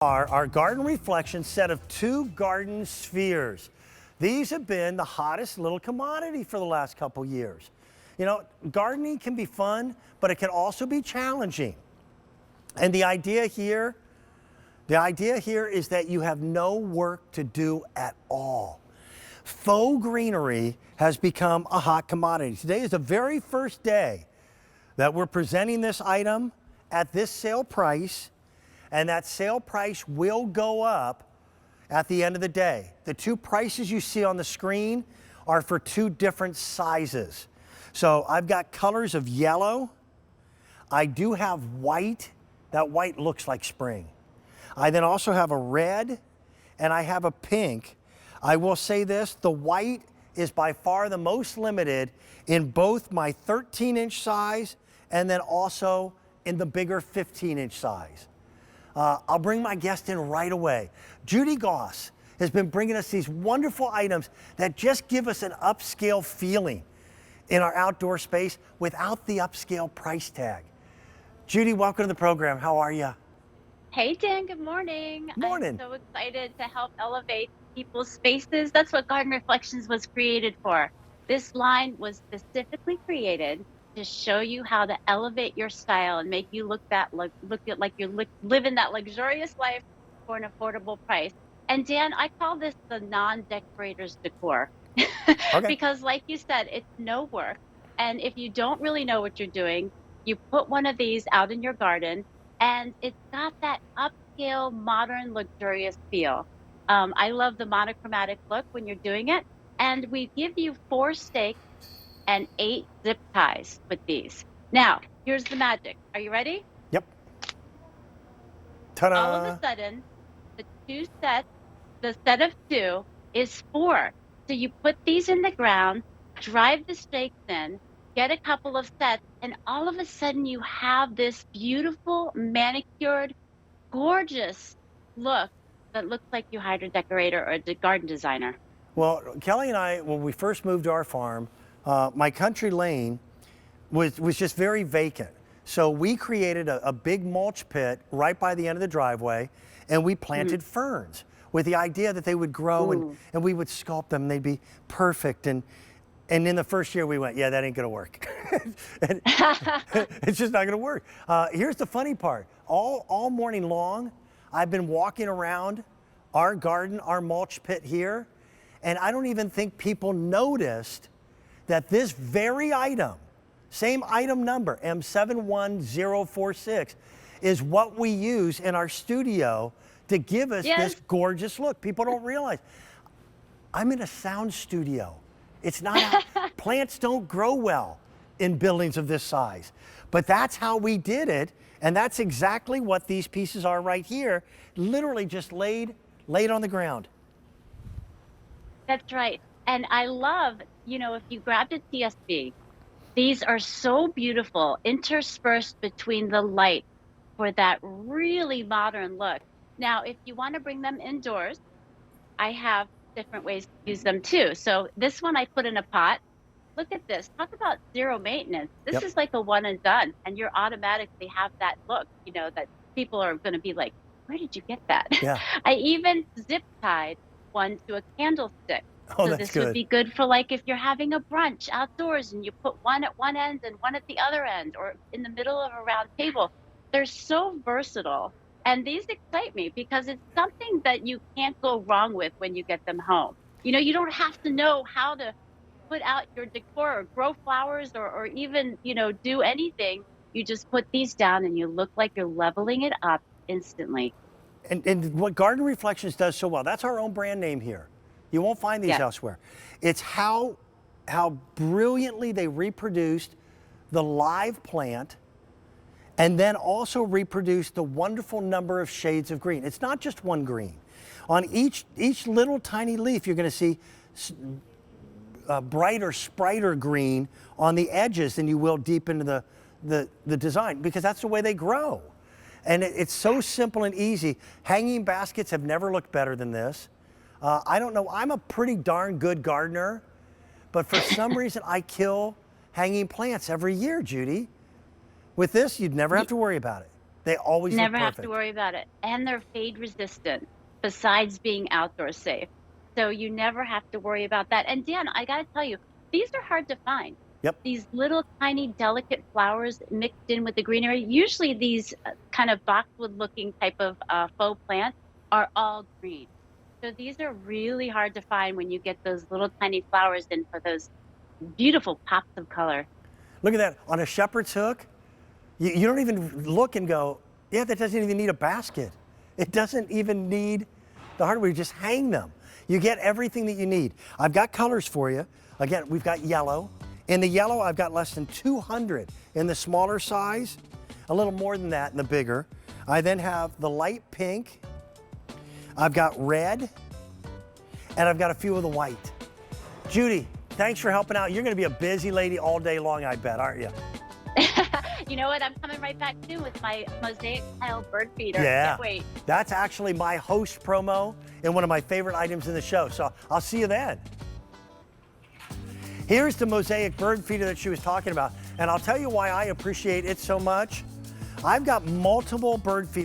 Our garden reflection set of 2 garden spheres. These have been the hottest little commodity for the last couple years. You know, gardening can be fun, but it can also be challenging. And the idea here is that you have no work to do at all. Faux greenery has become a hot commodity. Today is the very first day that we're presenting this item at this sale price, and that sale price will go up at the end of the day. The 2 prices you see on the screen are for 2 different sizes. So I've got colors of yellow. I do have white. That white looks like spring. I then also have a red, and I have a pink. I will say this, the white is by far the most limited in both my 13-inch size and then also in the bigger 15-inch size. I'll bring my guest in right away. Judy Goss has been bringing us these wonderful items that just give us an upscale feeling in our outdoor space without the upscale price tag. Judy, welcome to the program. How are you? Hey Dan, good morning. Morning. I'm so excited to help elevate people's spaces. That's what Garden Reflections was created for. This line was specifically created to show you how to elevate your style and make you look like you're living that luxurious life for an affordable price. And Dan, I call this the non-decorator's decor Okay. because like you said, it's no work. And if you don't really know what you're doing, you put one of these out in your garden and it's got that upscale, modern, luxurious feel. I love the monochromatic look when you're doing it. And we give you 4 stakes and 8 zip ties with these. Now, here's the magic. Are you ready? Yep. All of a Ta-da. sudden, the set of 2 is 4. So you put these in the ground, drive the stakes in, get a couple of sets, and all of a sudden you have this beautiful, manicured, gorgeous look that looks like you hired a decorator or a garden designer. Well, Kelly and I, when we first moved to our farm, my country lane was just very vacant. So we created a big mulch pit right by the end of the driveway, and we planted ferns with the idea that they would grow and we would sculpt them. They'd be perfect. And in the first year we went, yeah, that ain't gonna work. And it's just not gonna work. Here's the funny part. All morning long, I've been walking around our garden, our mulch pit here, and I don't even think people noticed that this very item, same item number, M71046, is what we use in our studio to give us this gorgeous look. People don't realize. I'm in a sound studio. It's not how, plants don't grow well in buildings of this size. But that's how we did it, and that's exactly what these pieces are right here, literally just laid on the ground. That's right. And I love, if you grabbed a TSB, these are so beautiful, interspersed between the light for that really modern look. Now, if you want to bring them indoors, I have different ways to use them too. So this one I put in a pot. Look at this. Talk about zero maintenance. This is like a one and done, and you're automatically have that look, that people are going to be like, where did you get that? Yeah. I even zip tied one to a candlestick. Oh, So that's this good. would be good for like if you're having a brunch outdoors and you put one at one end and one at the other end or in the middle of a round table. They're so versatile. And these excite me because it's something that you can't go wrong with when you get them home. You don't have to know how to put out your decor or grow flowers or even, do anything. You just put these down and you look like you're leveling it up instantly. And what Garden Reflections does so well, that's our own brand name here. You won't find these elsewhere. It's how brilliantly they reproduced the live plant and then also reproduced the wonderful number of shades of green. It's not just one green. On each little tiny leaf, you're gonna see brighter, sprighter green on the edges than you will deep into the design, because that's the way they grow. And it's so simple and easy. Hanging baskets have never looked better than this. I don't know, I'm a pretty darn good gardener, but for some reason I kill hanging plants every year, Judy. With this, you'd never have to worry about it. They always look Never have to perfect. worry about it, and they're fade resistant, besides being outdoor safe. So you never have to worry about that, and Dan, I gotta tell you, these are hard to find. Yep. These little tiny delicate flowers mixed in with the greenery, usually these, kind of boxwood-looking type of, faux plants are all green. So these are really hard to find when you get those little tiny flowers in for those beautiful pops of color. Look at that. On a shepherd's hook, you don't even look and go, yeah, that doesn't even need a basket. It doesn't even need the hardware. You just hang them. You get everything that you need. I've got colors for you. Again, we've got yellow. In the yellow, I've got less than 200 in the smaller size, a little more than that in the bigger. I then have the light pink. I've got red, and I've got a few of the white. Judy, thanks for helping out. You're going to be a busy lady all day long, I bet, aren't you? You know what? I'm coming right back soon with my mosaic tile bird feeder. Yeah. Can't wait. That's actually my host promo and one of my favorite items in the show. So I'll see you then. Here's the mosaic bird feeder that she was talking about. And I'll tell you why I appreciate it so much. I've got multiple bird feeders.